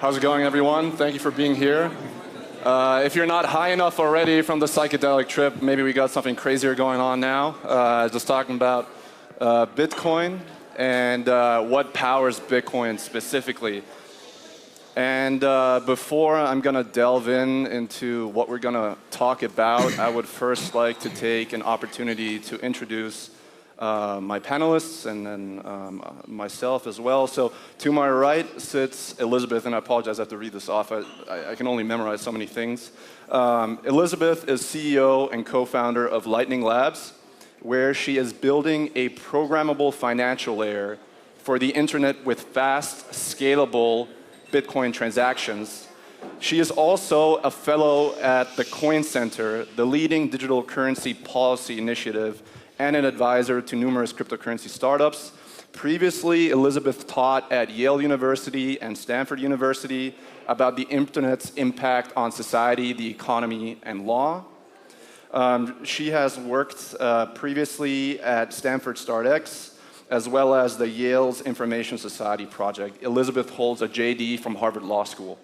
How's it going, everyone? Thank you for being here. If you're not high enough already from the psychedelic trip, maybe we got something crazier going on now. Just talking about Bitcoin and what powers Bitcoin specifically. And before I'm going to delve into what we're going to talk about, I would first like to take an opportunity to introduce my panelists and then myself as well. So to my right sits Elizabeth, and I apologize, I have to read this off. I can only memorize so many things. Elizabeth is CEO and co-founder of Lightning Labs, where she is building a programmable financial layer for the internet with fast, scalable Bitcoin transactions. She is also a fellow at the Coin Center, the leading digital currency policy initiative, and an advisor to numerous cryptocurrency startups. Previously, Elizabeth taught at Yale University and Stanford University about the internet's impact on society, the economy, and law. She has worked previously at Stanford StartX, as well as the Yale's Information Society project. Elizabeth holds a JD from Harvard Law School.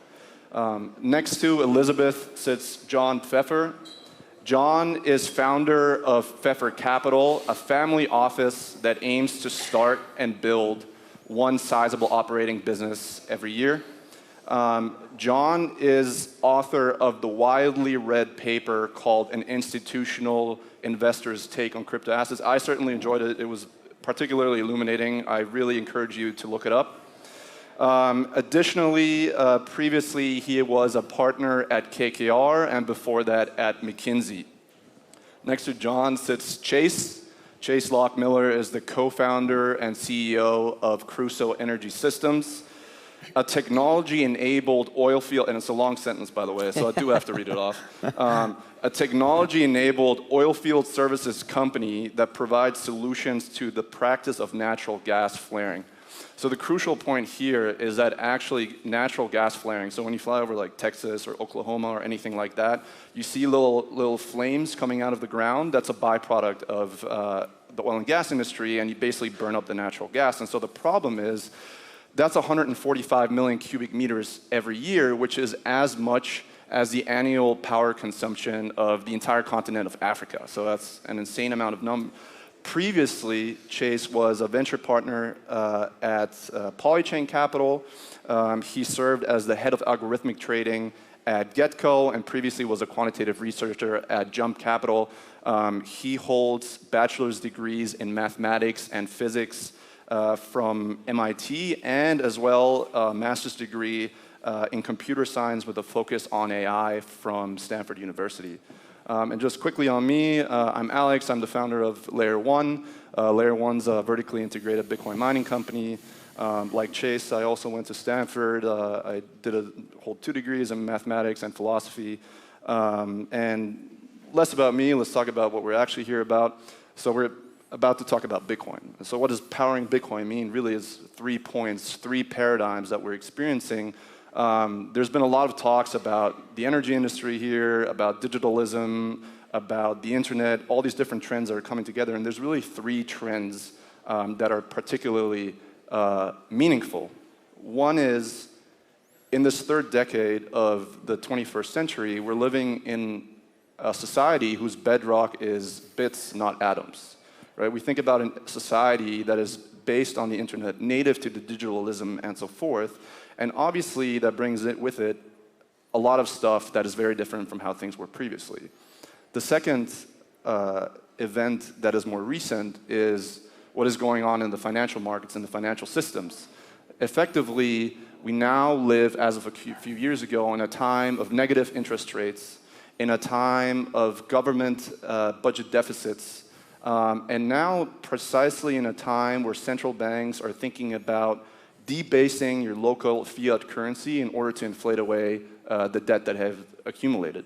Next to Elizabeth sits John Pfeffer. John is founder of Pfeffer Capital, a family office that aims to start and build one sizable operating business every year. John is author of the widely read paper called An Institutional Investor's Take on Crypto Assets. I certainly enjoyed it. It was particularly illuminating. I really encourage you to look it up. Additionally, previously he was a partner at KKR and before that at McKinsey. Next to John sits Chase. Chase Lochmiller is the co-founder and CEO of Crusoe Energy Systems, a technology-enabled oil field, and it's a long sentence, by the way, so I do have to read it off. A technology-enabled oil field services company that provides solutions to the practice of natural gas flaring. So the crucial point here is that actually natural gas flaring, so when you fly over like Texas or Oklahoma or anything like that, you see little flames coming out of the ground. That's a byproduct of the oil and gas industry, and you basically burn up the natural gas. And so the problem is that's 145 million cubic meters every year, which is as much as the annual power consumption of the entire continent of Africa. So that's an insane amount of number. Previously, Chase was a venture partner at Polychain Capital. He served as the head of algorithmic trading at Getco and previously was a quantitative researcher at Jump Capital. He holds bachelor's degrees in mathematics and physics from MIT and as well a master's degree in computer science with a focus on AI from Stanford University. And just quickly on me, I'm Alex. I'm the founder of Layer 1. Layer 1's a vertically integrated Bitcoin mining company. Like Chase, I also went to Stanford. I hold 2 degrees in mathematics and philosophy. And less about me, let's talk about what we're actually here about. So we're about to talk about Bitcoin. So what does powering Bitcoin mean? Really is 3 points, 3 paradigms that we're experiencing. There's been a lot of talks about the energy industry here, about digitalism, about the internet, all these different trends that are coming together, and there's really 3 trends that are particularly meaningful. One is, in this 3rd decade of the 21st century, we're living in a society whose bedrock is bits, not atoms. Right? We think about a society that is based on the internet, native to the digitalism and so forth, and obviously that brings with it a lot of stuff that is very different from how things were previously. The second event that is more recent is what is going on in the financial markets and the financial systems. Effectively, we now live, as of a few years ago, in a time of negative interest rates, in a time of government budget deficits, and now precisely in a time where central banks are thinking about debasing your local fiat currency in order to inflate away the debt that have accumulated.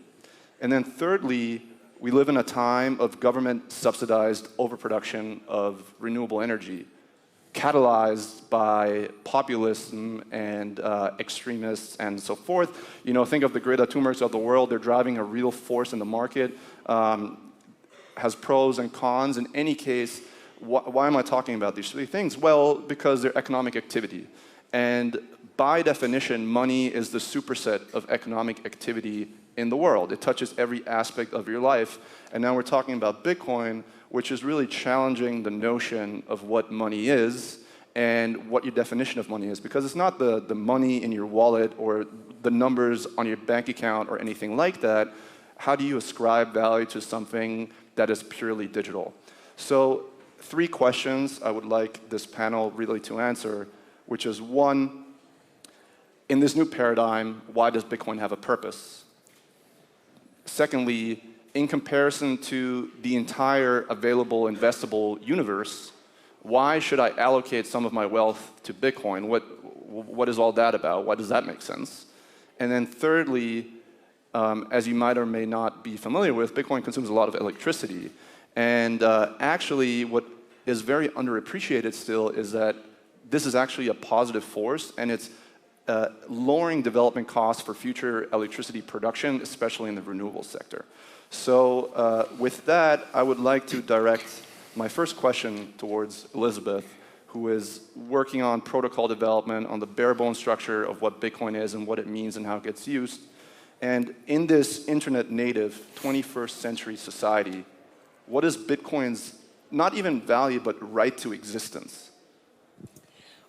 And then thirdly, we live in a time of government-subsidized overproduction of renewable energy, catalyzed by populism and extremists and so forth. You know, think of the Greta Thunbergs of the world. They're driving a real force in the market. Has pros and cons. In any case, why am I talking about these 3 things? Well, because they're economic activity. And by definition, money is the superset of economic activity in the world. It touches every aspect of your life. And now we're talking about Bitcoin, which is really challenging the notion of what money is and what your definition of money is. Because it's not the money in your wallet or the numbers on your bank account or anything like that. How do you ascribe value to something that is purely digital? So 3 questions I would like this panel really to answer, which is 1, in this new paradigm, why does Bitcoin have a purpose? Secondly, in comparison to the entire available investable universe, why should I allocate some of my wealth to Bitcoin? What is all that about? Why does that make sense? And then thirdly, as you might or may not be familiar with, Bitcoin consumes a lot of electricity. And actually, what is very underappreciated still is that this is actually a positive force, and it's lowering development costs for future electricity production, especially in the renewable sector. So with that, I would like to direct my first question towards Elizabeth, who is working on protocol development, on the bare bone structure of what Bitcoin is and what it means and how it gets used. And in this internet native 21st century society, what is Bitcoin's not even value, but right to existence?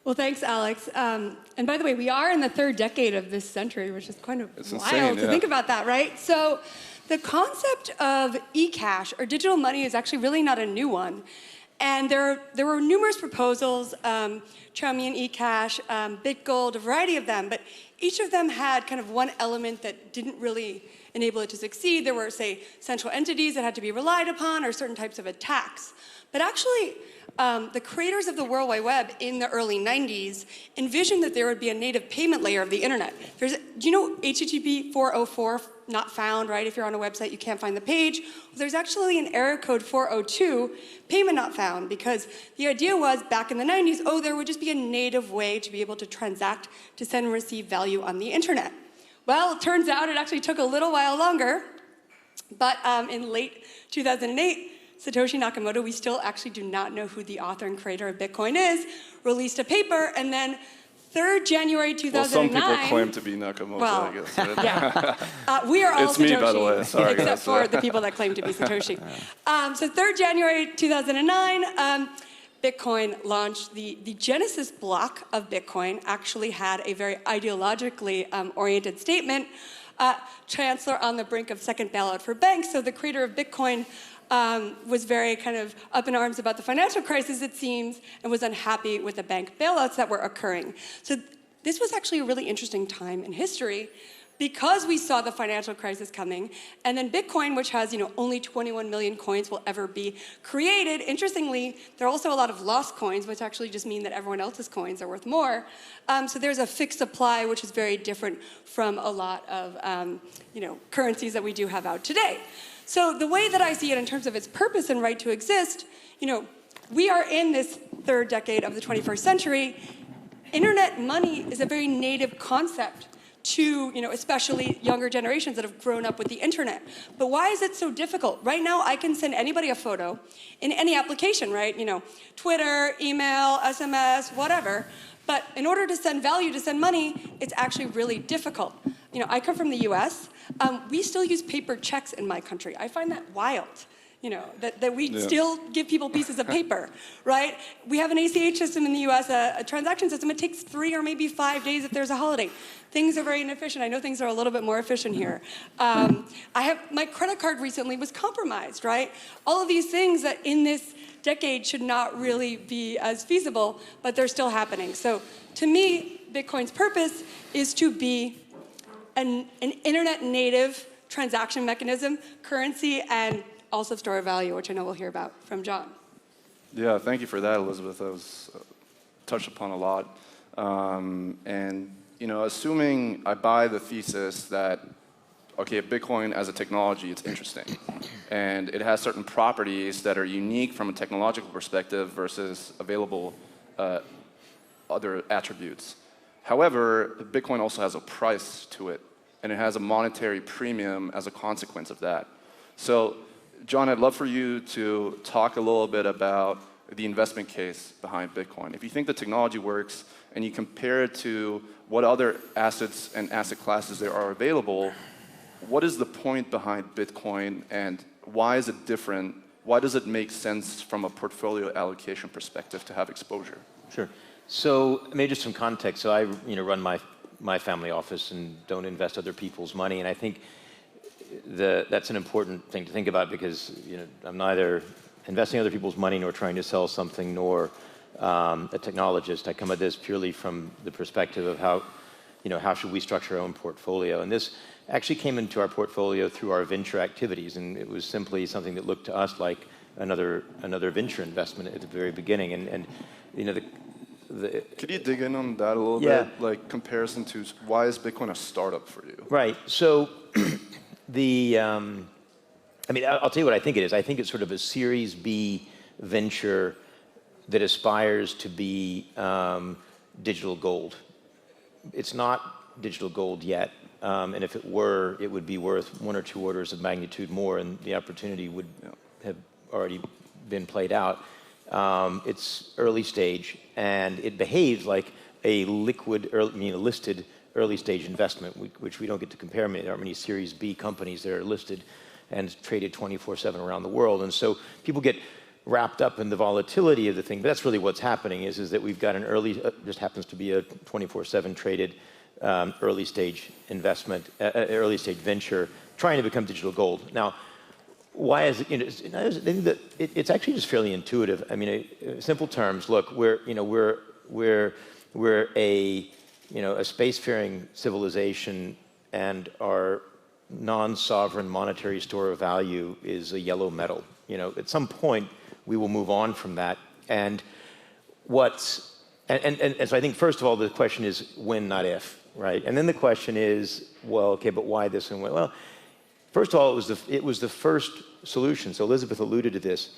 Well, thanks, Alex. And by the way, we are in the 3rd decade of this century, which is kind of wild to think about that, right? So the concept of e-cash, or digital money, is actually really not a new one. And there were numerous proposals, Chaumian e-cash, BitGold, a variety of them, but each of them had kind of one element that didn't really enable it to succeed. There were, say, central entities that had to be relied upon, or certain types of attacks. But actually, the creators of the World Wide Web in the early 90s envisioned that there would be a native payment layer of the internet. Do you know HTTP 404, not found, right? If you're on a website, you can't find the page. Well, there's actually an error code 402, payment not found, because the idea was, back in the 90s, there would just be a native way to be able to transact, to send and receive value on the internet. Well, it turns out it actually took a little while longer, but in late 2008, Satoshi Nakamoto, we still actually do not know who the author and creator of Bitcoin is, released a paper, and then 3rd January 2009... Well, some people claim to be Nakamoto, I guess. Right? Yeah. We are all it's Satoshi, me, by the way. Sorry, except for the people that claim to be Satoshi. So 3rd January 2009, Bitcoin launched. The Genesis block of Bitcoin actually had a very ideologically oriented statement, Chancellor on the brink of second bailout for banks. So the creator of Bitcoin was very kind of up in arms about the financial crisis, it seems, and was unhappy with the bank bailouts that were occurring. So this was actually a really interesting time in history, because we saw the financial crisis coming, and then Bitcoin, which has only 21 million coins will ever be created. Interestingly, there are also a lot of lost coins, which actually just mean that everyone else's coins are worth more. So there's a fixed supply, which is very different from a lot of currencies that we do have out today. So the way that I see it in terms of its purpose and right to exist, we are in this 3rd decade of the 21st century. Internet money is a very native concept to, especially younger generations that have grown up with the internet. But why is it so difficult? Right now, I can send anybody a photo in any application, right? Twitter, email, SMS, whatever. But in order to send value, to send money, it's actually really difficult. I come from the US. We still use paper checks in my country. I find that wild. That we still give people pieces of paper, right? We have an ACH system in the US, a transaction system. It takes 3 or maybe 5 days if there's a holiday. Things are very inefficient. I know things are a little bit more efficient here. My credit card recently was compromised, right? All of these things that in this decade should not really be as feasible, but they're still happening. So to me, Bitcoin's purpose is to be an internet native transaction mechanism, currency, and also store of value, which I know we'll hear about from John. Yeah, thank you for that, Elizabeth. That was touched upon a lot. Assuming I buy the thesis that, okay, Bitcoin as a technology, it's interesting, and it has certain properties that are unique from a technological perspective versus available other attributes. However, Bitcoin also has a price to it, and it has a monetary premium as a consequence of that. So, John, I'd love for you to talk a little bit about the investment case behind Bitcoin. If you think the technology works and you compare it to what other assets and asset classes there are available, what is the point behind Bitcoin and why is it different? Why does it make sense from a portfolio allocation perspective to have exposure? Sure. So maybe just some context. So I run my family office and don't invest other people's money. And I think that's an important thing to think about because I'm neither investing other people's money nor trying to sell something nor a technologist. I come at this purely from the perspective of how should we structure our own portfolio. And this actually came into our portfolio through our venture activities, and it was simply something that looked to us like another venture investment at the very beginning. And could you dig in on that a little bit? Like comparison to why is Bitcoin a startup for you? Right. So I'll tell you what I think it is. I think it's sort of a Series B venture that aspires to be digital gold. It's not digital gold yet. And if it were, it would be worth 1 or 2 orders of magnitude more, and the opportunity would have already been played out. It's early stage, and it behaves like a listed early stage investment, which we don't get to compare. There aren't many Series B companies that are listed and traded 24/7 around the world. And so people get wrapped up in the volatility of the thing, but that's really what's happening is that we've got an just happens to be a 24/7 traded early stage investment, early stage venture trying to become digital gold. Now, why is it? I think that it's actually just fairly intuitive. I mean, in simple terms, look, we're a spacefaring civilization, and our non-sovereign monetary store of value is a yellow metal. At some point we will move on from that, and so I think first of all the question is when, not if, right? And then the question is, well, okay, but why this and when? Well, first of all, it was the first solution. So Elizabeth alluded to this.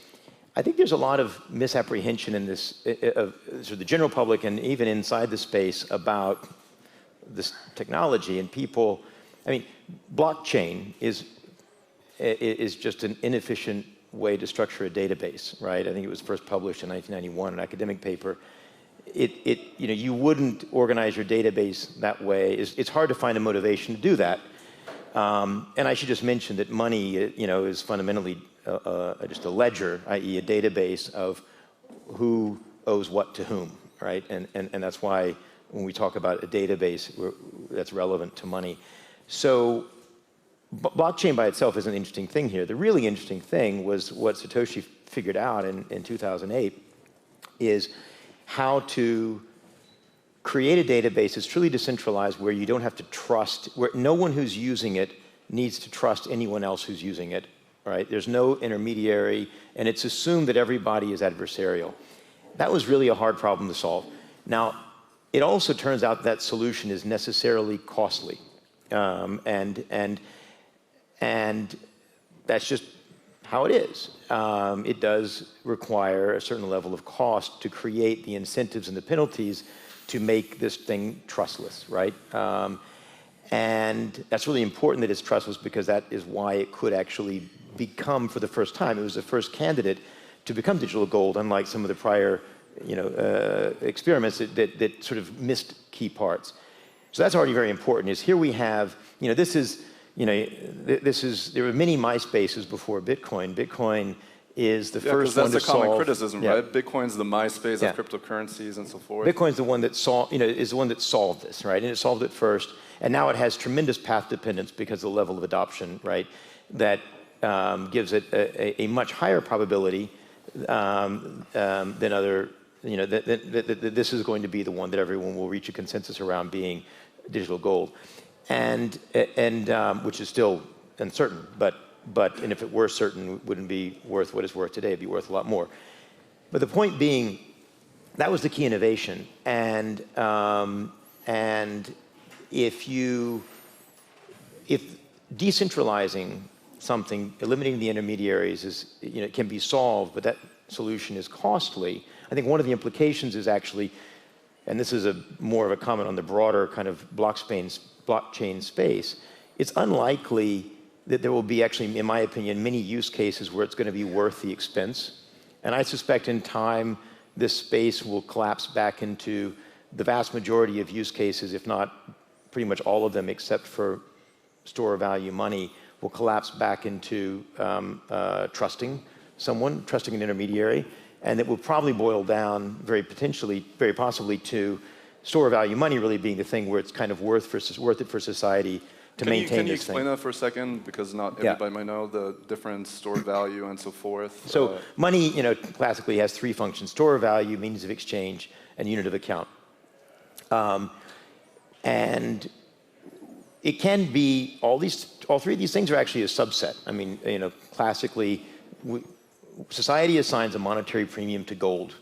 I think there's a lot of misapprehension in this, of sort of the general public and even inside the space about this technology. And people, blockchain is just an inefficient way to structure a database, right? I think it was first published in 1991, an academic paper. You wouldn't organize your database that way. It's hard to find a motivation to do that. And I should just mention that money, is fundamentally just a ledger, i.e. a database of who owes what to whom, right? And that's why when we talk about a database, that's relevant to money. So blockchain by itself is an interesting thing here. The really interesting thing was what Satoshi figured out in 2008 is how to create a database that's truly decentralized where you don't have to trust, where no one who's using it needs to trust anyone else who's using it, right? There's no intermediary, and it's assumed that everybody is adversarial. That was really a hard problem to solve. Now, it also turns out that solution is necessarily costly. And that's just how it is. It does require a certain level of cost to create the incentives and the penalties to make this thing trustless, right? And that's really important that it's trustless because that is why it could actually become, for the first time, it was the first candidate to become digital gold, unlike some of the prior experiments that sort of missed key parts. So that's already very important, is here we have, there were many MySpaces before Bitcoin. Bitcoin is the first one to solve. That's the common criticism, right? Bitcoin's the MySpace of cryptocurrencies and so forth. Bitcoin's the one that solved this, right? And it solved it first, and now it has tremendous path dependence because of the level of adoption, right? That gives it a much higher probability than other. That this is going to be the one that everyone will reach a consensus around being digital gold, and which is still uncertain, and if it were certain, it wouldn't be worth what it's worth today. It'd be worth a lot more. But the point being, that was the key innovation, and if decentralizing something, eliminating the intermediaries it can be solved, but that solution is costly. I think one of the implications is actually, and this is more of a comment on the broader kind of blockchain space, it's unlikely that there will be actually, in my opinion, many use cases where it's going to be worth the expense. And I suspect in time, this space will collapse back into the vast majority of use cases, if not pretty much all of them, except for store value money, will collapse back into trusting someone, trusting an intermediary, and it will probably boil down very possibly to store value money really being the thing where it's kind of worth it for society to maintain this thing. Can you explain that for a second? Because not everybody might know the difference, store value and so forth. So money, classically has three functions: store value, means of exchange, and unit of account. And it can be all three of these things are actually a subset. I mean, classically, society assigns a monetary premium to gold.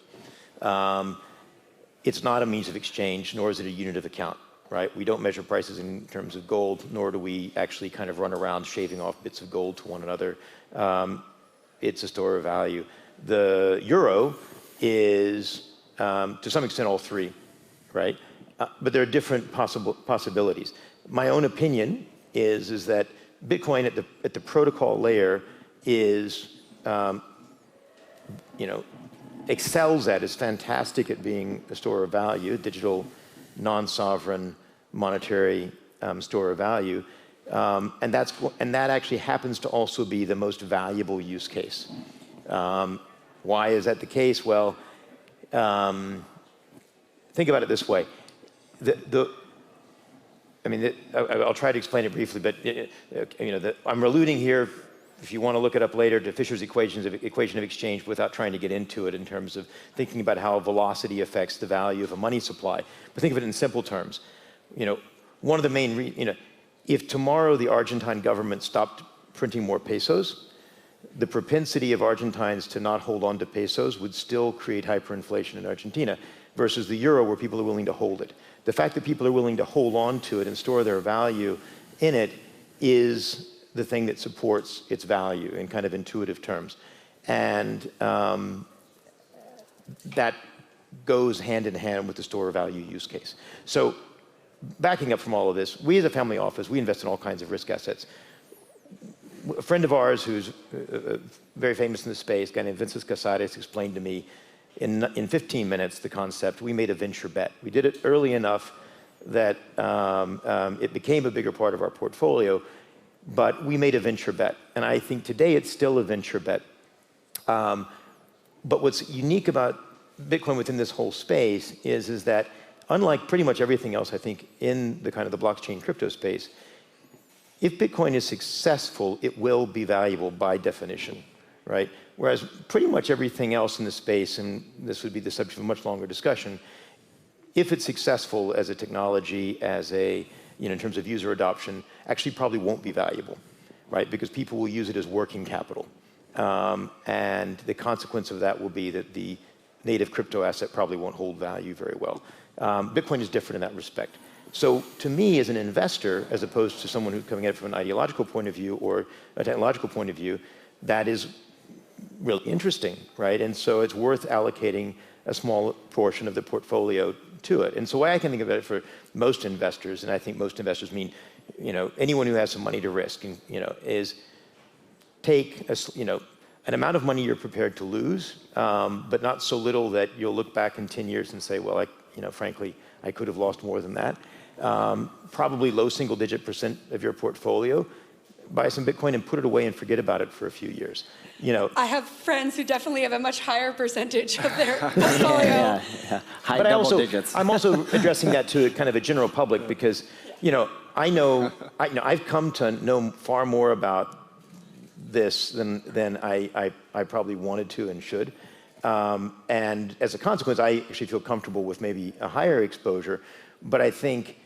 It's not a means of exchange, nor is it a unit of account, right? We don't measure prices in terms of gold, nor do we actually kind of run around shaving off bits of gold to one another. It's a store of value. The euro is, to some extent, all three, right? But there are different possibilities. My own opinion is that Bitcoin at the protocol layer is, excels at, is fantastic at being a store of value, digital, non-sovereign, monetary store of value, and that actually happens to also be the most valuable use case. Why is that the case? Well, think about it this way. I'll try to explain it briefly, but I'm alluding here, if you want to look it up later, to Fisher's equation of exchange without trying to get into it in terms of thinking about how velocity affects the value of a money supply. But think of it in simple terms. One of the main, if tomorrow the Argentine government stopped printing more pesos, the propensity of Argentines to not hold on to pesos would still create hyperinflation in Argentina, versus the euro where people are willing to hold it. The fact that people are willing to hold on to it and store their value in it is the thing that supports its value in kind of intuitive terms. And that goes hand in hand with the store of value use case. So backing up from all of this, we as a family office, we invest in all kinds of risk assets. A friend of ours who's very famous in the space, a guy named Vincent Casares, explained to me in 15 minutes the concept. We made a venture bet. We did it early enough that it became a bigger part of our portfolio, but we made a venture bet. And I think today it's still a venture bet. But what's unique about Bitcoin within this whole space is that unlike pretty much everything else, I think, in the kind of the blockchain crypto space, if Bitcoin is successful, it will be valuable by definition, right? Whereas pretty much everything else in the space, and this would be the subject of a much longer discussion, if it's successful as a technology, in terms of user adoption, actually probably won't be valuable, right? Because people will use it as working capital. And the consequence of that will be that the native crypto asset probably won't hold value very well. Bitcoin is different in that respect. So to me, as an investor, as opposed to someone who's coming at it from an ideological point of view or a technological point of view, that is really interesting, right? And so it's worth allocating a small portion of the portfolio to it. And so the way I can think about it for most investors, and I think most investors mean, anyone who has some money to risk, is take an amount of money you're prepared to lose, but not so little that you'll look back in 10 years and say, well, frankly, I could have lost more than that. Probably low single-digit % of your portfolio. Buy some Bitcoin and put it away and forget about it for a few years. I have friends who definitely have a much higher percentage of their portfolio. High double digits. I'm also addressing that to kind of a general public because, I've come to know far more about this than I probably wanted to and should. And as a consequence, I actually feel comfortable with maybe a higher exposure. But I think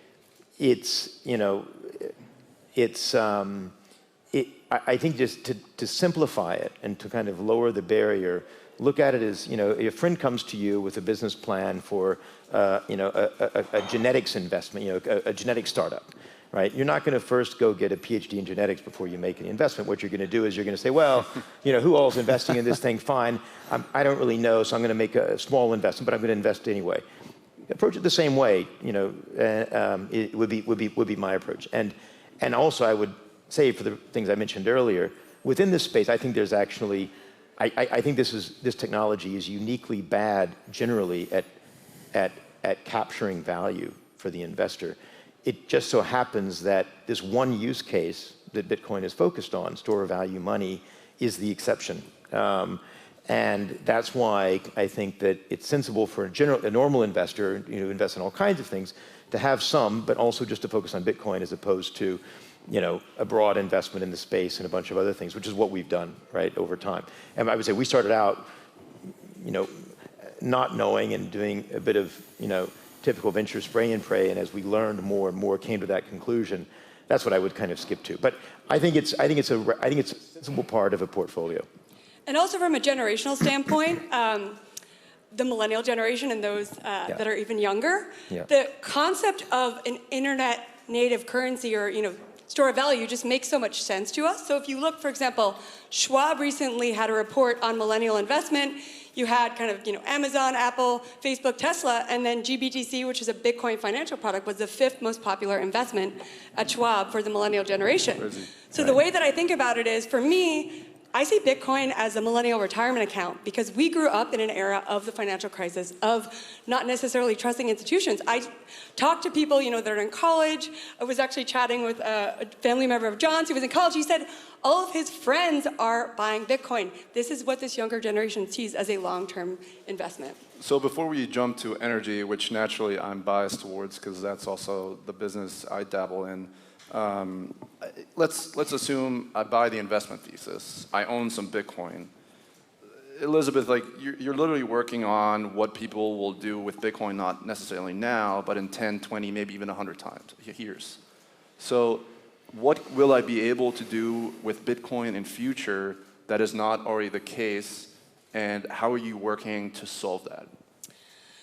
I think just to simplify it and to kind of lower the barrier, look at it as, a friend comes to you with a business plan for, a genetics investment, a genetic startup, right? You're not going to first go get a PhD in genetics before you make an investment. What you're going to do is you're going to say, well, who all is investing in this thing? Fine. I don't really know, so I'm going to make a small investment, but I'm going to invest anyway. Approach it the same way, it would be my approach. And also I would say, for the things I mentioned earlier, within this space, I think there's actually I think this technology is uniquely bad generally at capturing value for the investor. It just so happens that this one use case that Bitcoin is focused on, store of value money, is the exception. And that's why I think that it's sensible for a normal investor, who invests in all kinds of things, to have some, but also just to focus on Bitcoin as opposed to, a broad investment in the space and a bunch of other things, which is what we've done, right, over time. And I would say we started out, not knowing and doing a bit of, typical venture spray and pray, and as we learned more and more, came to that conclusion. That's what I would kind of skip to. But I think it's a sensible part of a portfolio. And also from a generational standpoint, the millennial generation and those that are even younger, the concept of an internet native currency or store of value just makes so much sense to us. So if you look, for example, Schwab recently had a report on millennial investment. You had kind of Amazon, Apple, Facebook, Tesla, and then GBTC, which is a Bitcoin financial product, was the 5th most popular investment at Schwab for the millennial generation. Crazy. So the way that I think about it is, for me, I see Bitcoin as a millennial retirement account because we grew up in an era of the financial crisis, of not necessarily trusting institutions. I talked to people, that are in college. I was actually chatting with a family member of John's who was in college. He said all of his friends are buying Bitcoin. This is what this younger generation sees as a long-term investment. So before we jump to energy, which naturally I'm biased towards because that's also the business I dabble in, let's assume I buy the investment thesis. I own some Bitcoin. Elizabeth, you're literally working on what people will do with Bitcoin, not necessarily now, but in 10, 20, maybe even 100 years. So what will I be able to do with Bitcoin in future that is not already the case, and how are you working to solve that?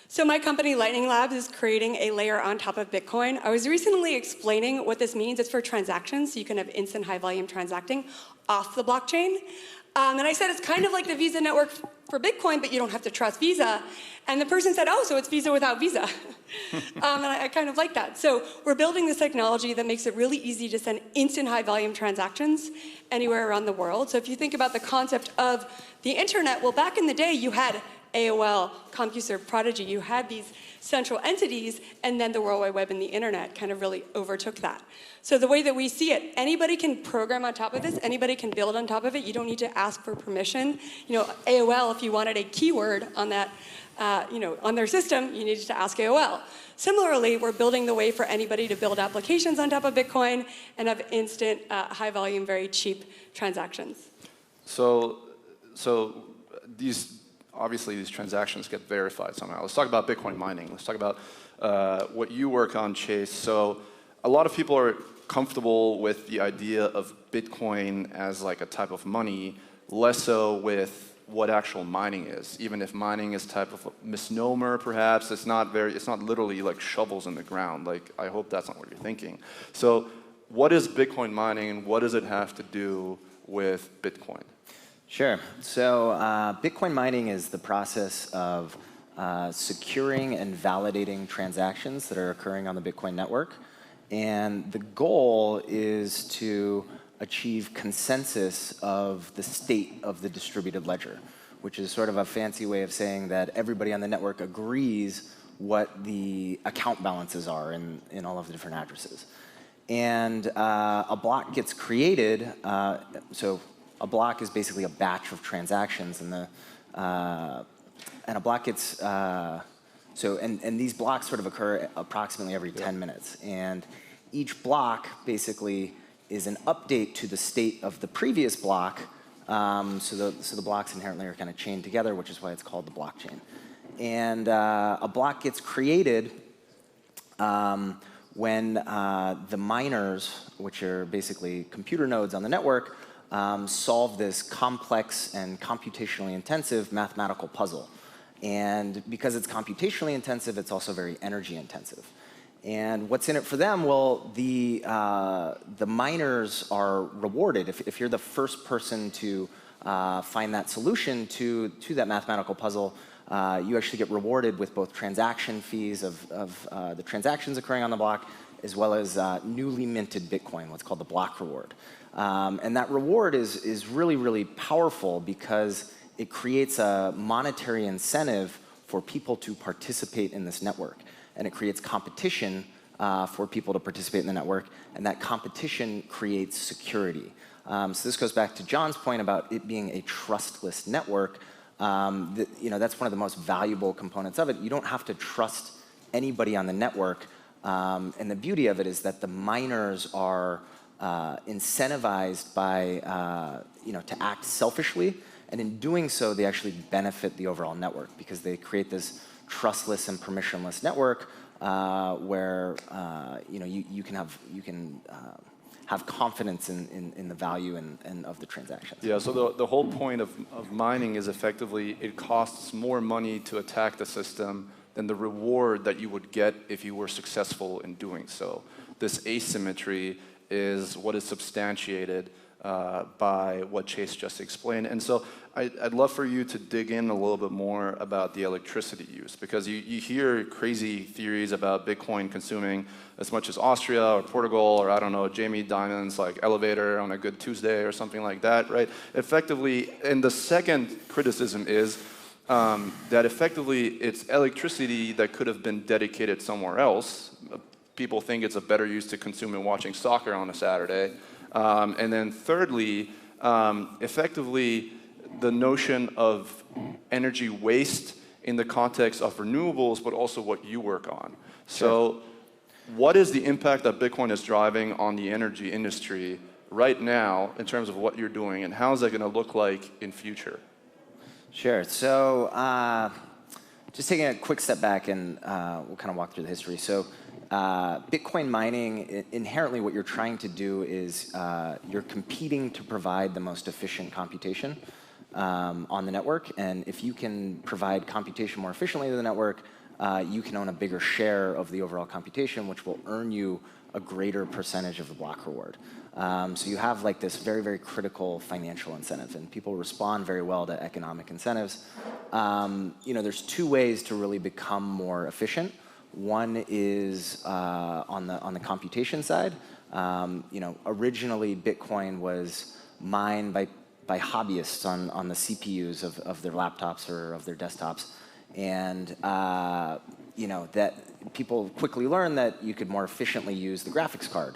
So my company, Lightning Labs, is creating a layer on top of Bitcoin. I was recently explaining what this means. It's for transactions, so you can have instant high-volume transacting off the blockchain. And I said it's kind of like the Visa network for Bitcoin, but you don't have to trust Visa. And the person said, oh, so it's Visa without Visa. And I kind of like that. So we're building this technology that makes it really easy to send instant high-volume transactions anywhere around the world. So if you think about the concept of the internet, well, back in the day, you had AOL, CompuServe, Prodigy, you had these central entities, and then the World Wide Web and the internet kind of really overtook that. So the way that we see it, anybody can program on top of this, anybody can build on top of it. You don't need to ask for permission. AOL, if you wanted a keyword on that, on their system, you needed to ask AOL. Similarly, we're building the way for anybody to build applications on top of Bitcoin and have instant, high volume, very cheap transactions. So obviously these transactions get verified somehow. Let's talk about Bitcoin mining. Let's talk about what you work on, Chase. So a lot of people are comfortable with the idea of Bitcoin as like a type of money, less so with what actual mining is. Even if mining is type of a misnomer, perhaps, it's not literally like shovels in the ground. I hope that's not what you're thinking. So what is Bitcoin mining and what does it have to do with Bitcoin? Sure. So Bitcoin mining is the process of securing and validating transactions that are occurring on the Bitcoin network. And the goal is to achieve consensus of the state of the distributed ledger, which is sort of a fancy way of saying that everybody on the network agrees what the account balances are in all of the different addresses. And a block gets created, so a block is basically a batch of transactions, and a block gets and these blocks sort of occur approximately every 10 minutes, and each block basically is an update to the state of the previous block. So the blocks inherently are kind of chained together, which is why it's called the blockchain. And a block gets created when the miners, which are basically computer nodes on the network, solve this complex and computationally intensive mathematical puzzle. And because it's computationally intensive, it's also very energy intensive. And what's in it for them? Well, the miners are rewarded. If you're the first person to find that solution to that mathematical puzzle, you actually get rewarded with both transaction fees of the transactions occurring on the block, as well as newly minted Bitcoin, what's called the block reward. And that reward is really, really powerful because it creates a monetary incentive for people to participate in this network. And it creates competition for people to participate in the network, and that competition creates security. So this goes back to John's point about it being a trustless network. That's one of the most valuable components of it. You don't have to trust anybody on the network, and the beauty of it is that the miners are incentivized by, to act selfishly, and in doing so, they actually benefit the overall network because they create this trustless and permissionless network where you can have confidence in the value and of the transactions. Yeah, so the whole point of mining is effectively it costs more money to attack the system than the reward that you would get if you were successful in doing so. This asymmetry is what is substantiated by what Chase just explained. And so I'd love for you to dig in a little bit more about the electricity use, because you hear crazy theories about Bitcoin consuming as much as Austria or Portugal or, I don't know, Jamie Dimon's like elevator on a good Tuesday or something like that, right? Effectively, and the second criticism is that effectively it's electricity that could have been dedicated somewhere else. People think it's a better use to consume in watching soccer on a Saturday. And then thirdly, effectively, the notion of energy waste in the context of renewables, but also what you work on. So what is the impact that Bitcoin is driving on the energy industry right now in terms of what you're doing, and how is that going to look like in future? Sure. So just taking a quick step back, and we'll kind of walk through the history. So Bitcoin mining, inherently what you're trying to do is you're competing to provide the most efficient computation on the network. And if you can provide computation more efficiently to the network, you can own a bigger share of the overall computation, which will earn you a greater percentage of the block reward. So you have like this very, very critical financial incentive, and people respond very well to economic incentives. There's two ways to really become more efficient. One is on the computation side. Originally Bitcoin was mined by hobbyists on the CPUs of their laptops or of their desktops, and that people quickly learned that you could more efficiently use the graphics card.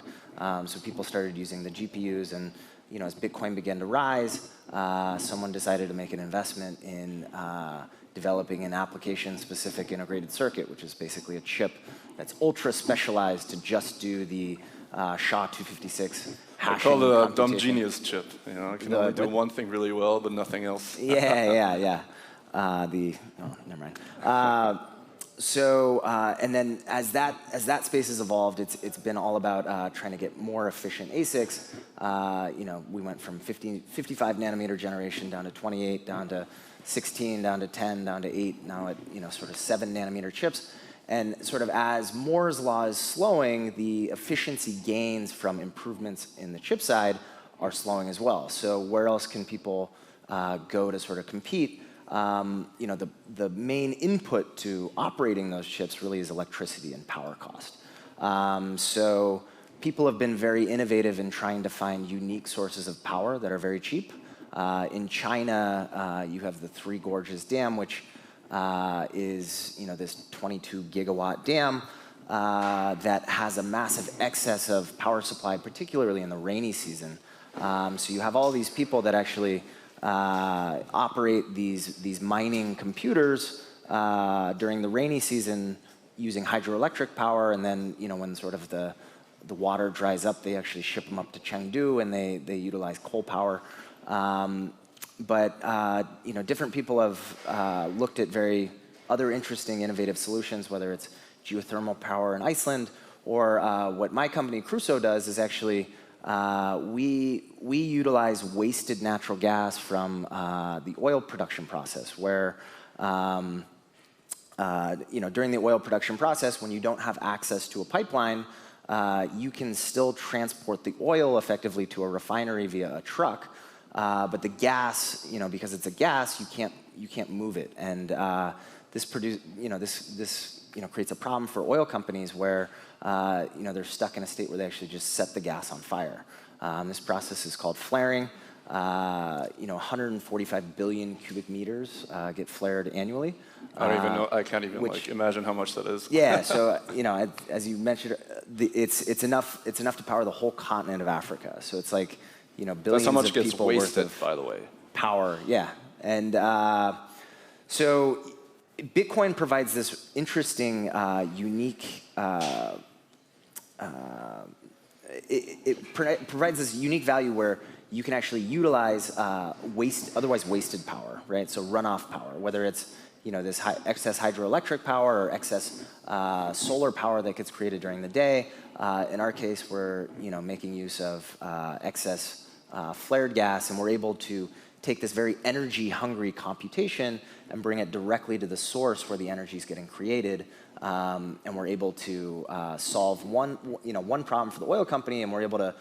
So people started using the GPUs, and as Bitcoin began to rise, someone decided to make an investment in developing an application-specific integrated circuit, which is basically a chip that's ultra specialized to just do the SHA-256 hashing. I call it a dumb computation. genius chip. It can only do one thing really well, but nothing else. Yeah. Never mind. And then as that space has evolved, it's been all about trying to get more efficient ASICs. We went from 55 nanometer generation down to 28, down to 16, down to 10, down to 8, now at sort of 7 nanometer chips. And sort of as Moore's law is slowing, the efficiency gains from improvements in the chip side are slowing as well. So where else can people go to sort of compete? The main input to operating those chips really is electricity and power cost. So people have been very innovative in trying to find unique sources of power that are very cheap. In China, you have the Three Gorges Dam, which is this 22 gigawatt dam that has a massive excess of power supply, particularly in the rainy season. So you have all these people that actually operate these mining computers during the rainy season using hydroelectric power, and then when sort of the water dries up, they actually ship them up to Chengdu, and they utilize coal power. But different people have looked at very other interesting, innovative solutions, whether it's geothermal power in Iceland, or what my company Crusoe does is actually we utilize wasted natural gas from the oil production process, where during the oil production process, when you don't have access to a pipeline, you can still transport the oil effectively to a refinery via a truck. But the gas, because it's a gas, you can't move it, and this creates a problem for oil companies where they're stuck in a state where they actually just set the gas on fire. This process is called flaring. 145 billion cubic meters get flared annually. I don't even know. I can't even imagine how much that is. Yeah. So as you mentioned, it's enough. It's enough to power the whole continent of Africa. So it's like billions That's how much of gets people wasted, worth of by the way. power. Yeah. And so Bitcoin provides this interesting, unique. It provides this unique value where you can actually utilize otherwise wasted power, right? So runoff power, whether it's this excess hydroelectric power or excess solar power that gets created during the day. In our case, we're making use of excess flared gas, and we're able to take this very energy-hungry computation and bring it directly to the source where the energy is getting created. And we're able to solve one problem for the oil company, and we're able to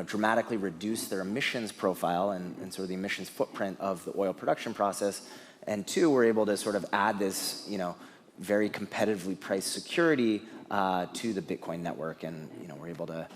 dramatically reduce their emissions profile and sort of the emissions footprint of the oil production process. And two, we're able to sort of add this very competitively priced security to the Bitcoin network, and we're able to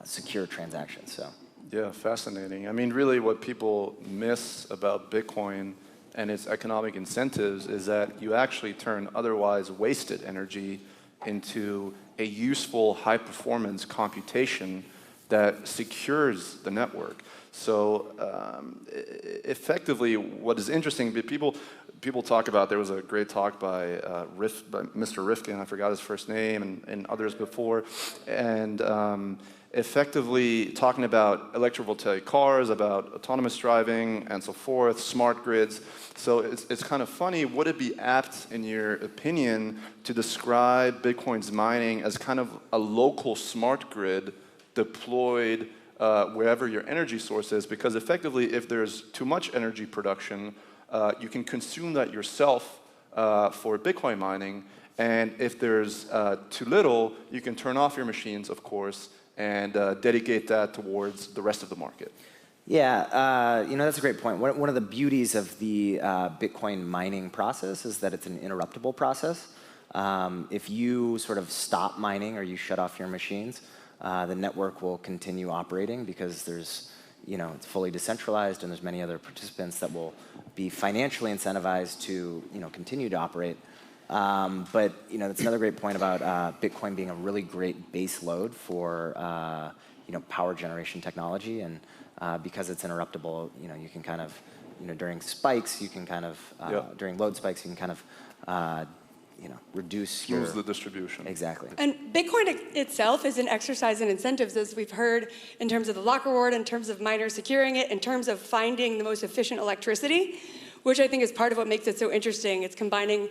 secure transactions. So. Yeah, fascinating. I mean, really what people miss about Bitcoin and its economic incentives is that you actually turn otherwise wasted energy into a useful high-performance computation that secures the network. So effectively, what is interesting, people talk about, there was a great talk by Mr. Rifkin, I forgot his first name, and others before, and effectively talking about electrovoltaic cars, about autonomous driving, and so forth, smart grids. So it's kind of funny, would it be apt, in your opinion, to describe Bitcoin's mining as kind of a local smart grid deployed wherever your energy source is? Because effectively, if there's too much energy production, you can consume that yourself for Bitcoin mining. And if there's too little, you can turn off your machines, of course, and dedicate that towards the rest of the market. Yeah, that's a great point. One of the beauties of the Bitcoin mining process is that it's an interruptible process. If you sort of stop mining or you shut off your machines, the network will continue operating because there's, it's fully decentralized and there's many other participants that will be financially incentivized to, continue to operate. But that's another great point about Bitcoin being a really great base load for power generation technology, and because it's interruptible, you can kind of during spikes you can kind of during load spikes you can kind of reduce your the distribution. Exactly. And Bitcoin itself is an exercise in incentives, as we've heard, in terms of the lock reward, in terms of miners securing it, in terms of finding the most efficient electricity, which I think is part of what makes it so interesting. It's combining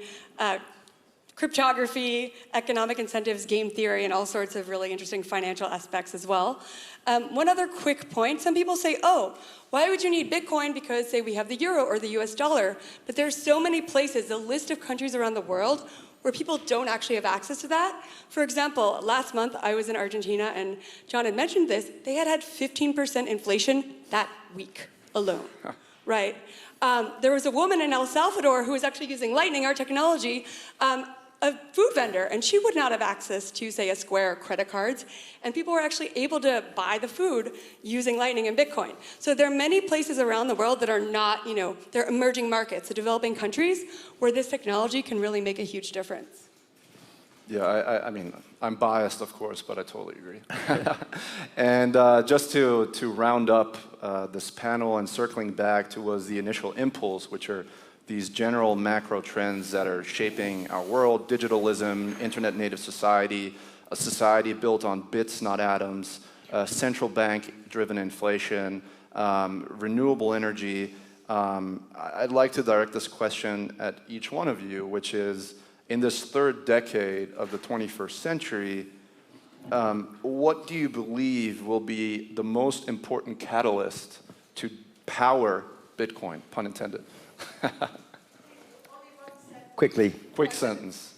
cryptography, economic incentives, game theory, and all sorts of really interesting financial aspects as well. One other quick point, some people say, oh, why would you need Bitcoin? Because, say, we have the euro or the US dollar, but there's so many places, a list of countries around the world where people don't actually have access to that. For example, last month I was in Argentina, and John had mentioned this, they had 15% inflation that week alone, right? There was a woman in El Salvador who was actually using Lightning, our technology, a food vendor, and she would not have access to, say, a Square or credit cards, and people were actually able to buy the food using Lightning and Bitcoin. So there are many places around the world that are not, they're emerging markets, so developing countries, where this technology can really make a huge difference. Yeah, I mean, I'm biased, of course, but I totally agree. And just to round up this panel and circling back towards the initial impulse, which are these general macro trends that are shaping our world: digitalism, internet native society, a society built on bits, not atoms, central bank driven inflation, renewable energy. I'd like to direct this question at each one of you, which is, in this third decade of the 21st century, what do you believe will be the most important catalyst to power Bitcoin, pun intended? Quickly. Quick sentence.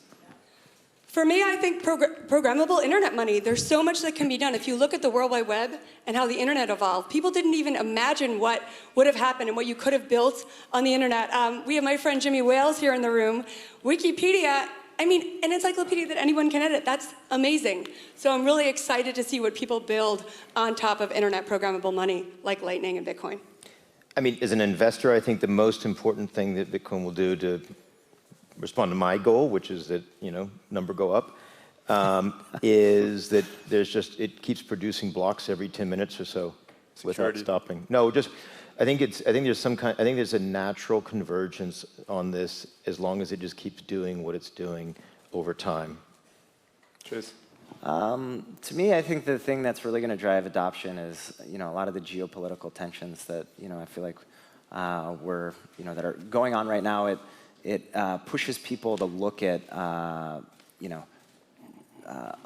For me, I think programmable internet money. There's so much that can be done. If you look at the World Wide Web and how the internet evolved, people didn't even imagine what would have happened and what you could have built on the internet. We have my friend Jimmy Wales here in the room. Wikipedia I mean, an encyclopedia that anyone can edit, that's amazing. So I'm really excited to see what people build on top of internet programmable money like Lightning and Bitcoin. I mean, as an investor, I think the most important thing that Bitcoin will do to respond to my goal, which is that, number go up, is that it keeps producing blocks every 10 minutes or so without stopping. No, I think there's a natural convergence on this as long as it just keeps doing what it's doing over time. Chase? To me, I think the thing that's really going to drive adoption is, a lot of the geopolitical tensions that, I feel like that are going on right now. It pushes people to look at,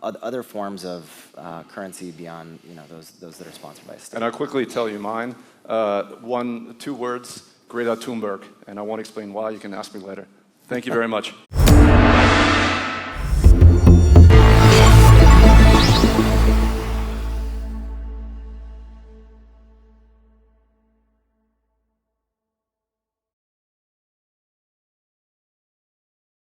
other forms of currency beyond, those that are sponsored by a state. And I'll quickly tell you mine. 2 words, Greta Thunberg, and I won't explain why. You can ask me later. Thank you very much.